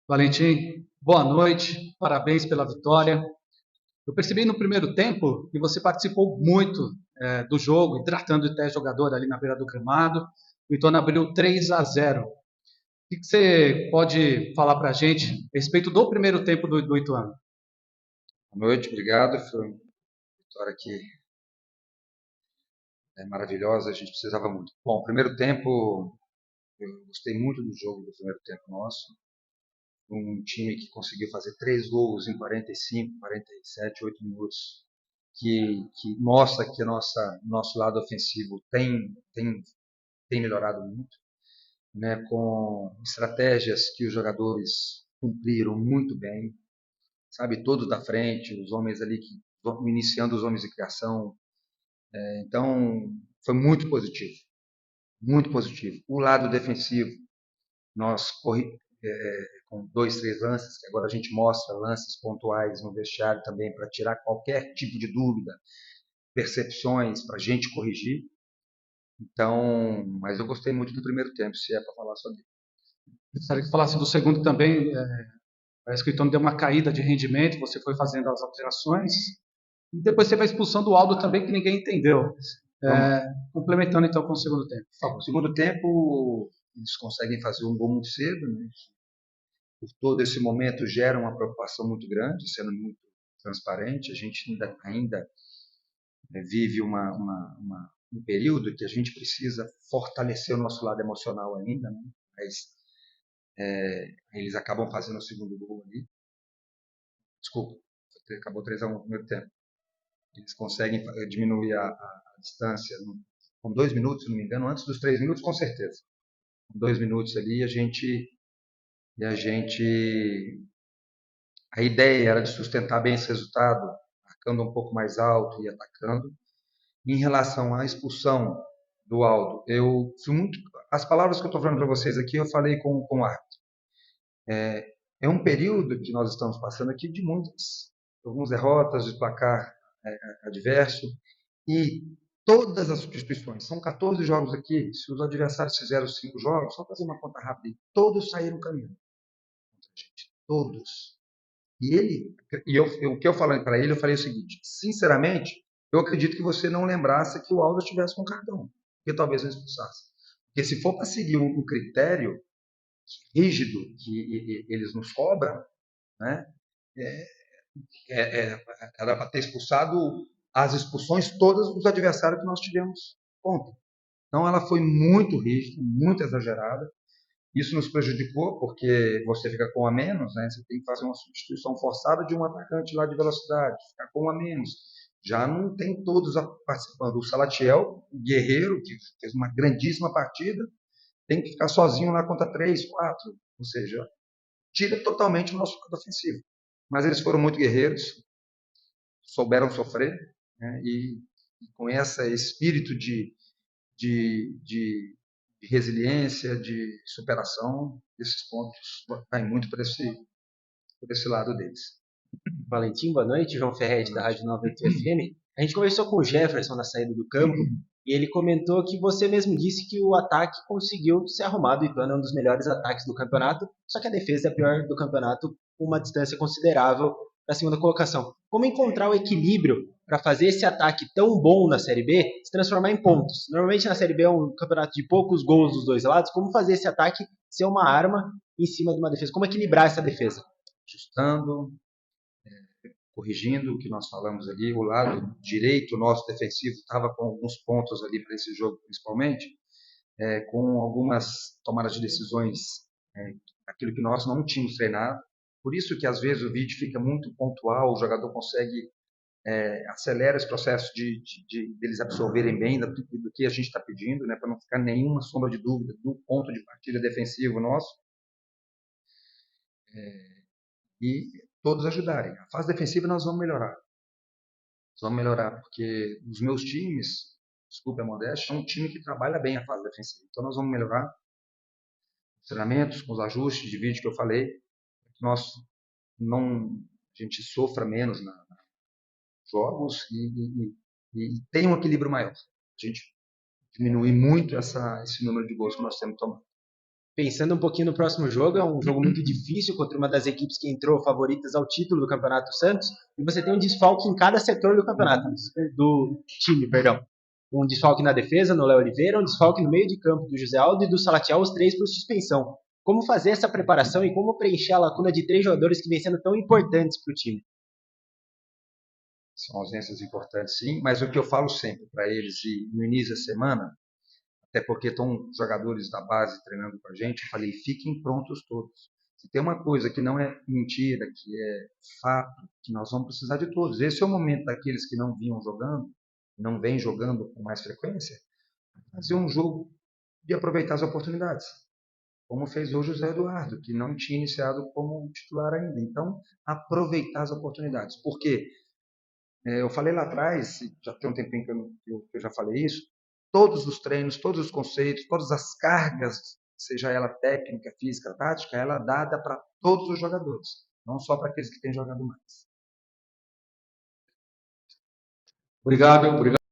Valentim, boa noite, parabéns pela vitória. Eu percebi no primeiro tempo que você participou muito do jogo, tratando até jogador ali na beira do gramado. O Ituano abriu 3-0. O que você pode falar para a gente a respeito do primeiro tempo do Ituano? Boa noite, obrigado. Foi uma vitória que é maravilhosa, a gente precisava muito. Bom, primeiro tempo, eu gostei muito do jogo do primeiro tempo nosso. Um time que conseguiu fazer 3 gols em 45, 47, 8 minutos, que mostra que nosso lado ofensivo tem melhorado muito, né, com estratégias que os jogadores cumpriram muito bem, sabe, todos da frente, os homens ali que iniciando os homens de criação. Então, foi muito positivo. Muito positivo. O lado defensivo, nós com 2, 3 lances, que agora a gente mostra lances pontuais no vestiário também para tirar qualquer tipo de dúvida, percepções para a gente corrigir. Então, mas eu gostei muito do primeiro tempo, se é para falar sobre. Gostaria que falasse do segundo também. Parece que o Ituano deu uma caída de rendimento, você foi fazendo as alterações. E depois você vai expulsando o Aldo também, que ninguém entendeu. Vamos, Complementando então com o segundo tempo, por no favor. segundo tempo, eles conseguem fazer um gol muito cedo, né? Por todo esse momento gera uma preocupação muito grande, sendo muito transparente. A gente ainda vive um período que a gente precisa fortalecer o nosso lado emocional ainda, né? Mas eles acabam fazendo o segundo gol ali. Desculpa, acabou 3-1 no primeiro tempo. Eles conseguem diminuir a distância com 2 minutos, se não me engano, antes dos 3 minutos, com certeza. Com 2 minutos ali, a ideia era de sustentar bem esse resultado, marcando um pouco mais alto e atacando. Em relação à expulsão do Aldo, eu fui muito. As palavras que eu estou falando para vocês aqui, eu falei com o árbitro. É um período que nós estamos passando aqui de algumas derrotas, de placar adverso, e todas as substituições, são 14 jogos aqui, se os adversários fizeram 5 jogos, só fazer uma conta rápida, todos saíram caminhando, gente, todos. O que eu falei para ele, eu falei o seguinte: sinceramente, eu acredito que você não lembrasse que o Aldo estivesse com cartão, porque talvez não expulsasse. Porque se for para seguir um critério rígido que eles nos cobram, né, é, era para ter expulsado as expulsões todas dos adversários que nós tivemos ontem. Então ela foi muito rígida, muito exagerada. Isso nos prejudicou porque você fica com um a menos, né? Você tem que fazer uma substituição forçada de um atacante lá de velocidade, ficar com um a menos. Já não tem todos participando. O Salatiel, o guerreiro, que fez uma grandíssima partida, tem que ficar sozinho lá contra 3, 4. Ou seja, tira totalmente o nosso lado ofensivo. Mas eles foram muito guerreiros, souberam sofrer, né? E com esse espírito de resiliência, de superação, esses pontos caem muito por esse lado deles. Valentim, boa noite. João Boa Ferretti, da noite. Rádio 98 FM. A gente conversou com o Jefferson na saída do campo e ele comentou que você mesmo disse que o ataque conseguiu se arrumar. O Ituano é um dos melhores ataques do campeonato, só que a defesa é a pior do campeonato, com uma distância considerável para a segunda colocação. Como encontrar o equilíbrio para fazer esse ataque tão bom na Série B se transformar em pontos? Normalmente na Série B é um campeonato de poucos gols dos dois lados. Como fazer esse ataque ser uma arma em cima de uma defesa? Como equilibrar essa defesa? Ajustando, corrigindo o que nós falamos ali, o lado direito nosso defensivo estava com alguns pontos ali para esse jogo principalmente, com algumas tomadas de decisões, aquilo que nós não tínhamos treinado. Por isso que às vezes o vídeo fica muito pontual, o jogador consegue acelera esse processo deles absorverem bem do que a gente está pedindo, né, para não ficar nenhuma sombra de dúvida do ponto de partida defensivo nosso, e todos ajudarem. A fase defensiva nós vamos melhorar. Nós vamos melhorar porque os meus times, desculpa a modéstia, são um time que trabalha bem a fase defensiva. Então nós vamos melhorar os treinamentos, com os ajustes de vídeo que eu falei, para que não, a gente sofra menos nos jogos e tenha um equilíbrio maior. A gente diminuir muito esse número de gols que nós temos tomado. Pensando um pouquinho no próximo jogo, é um jogo muito difícil contra uma das equipes que entrou favoritas ao título do Campeonato Santos, e você tem um desfalque em cada setor do campeonato, do time, perdão. Um desfalque na defesa, no Léo Oliveira, um desfalque no meio de campo do José Aldo e do Salatiel, os 3 por suspensão. Como fazer essa preparação e como preencher a lacuna de 3 jogadores que vêm sendo tão importantes para o time? São ausências importantes, sim, mas o que eu falo sempre para eles no início da semana, até porque estão jogadores da base treinando com a gente, eu falei, fiquem prontos todos. Se tem uma coisa que não é mentira, que é fato, que nós vamos precisar de todos. Esse é o momento daqueles que não vinham jogando, não vêm jogando com mais frequência, fazer um jogo e aproveitar as oportunidades. Como fez hoje o Zé Eduardo, que não tinha iniciado como titular ainda. Então, aproveitar as oportunidades. Por quê? Eu falei lá atrás, já tem um tempinho que eu já falei isso, todos os treinos, todos os conceitos, todas as cargas, seja ela técnica, física, tática, ela é dada para todos os jogadores, não só para aqueles que têm jogado mais. Obrigado.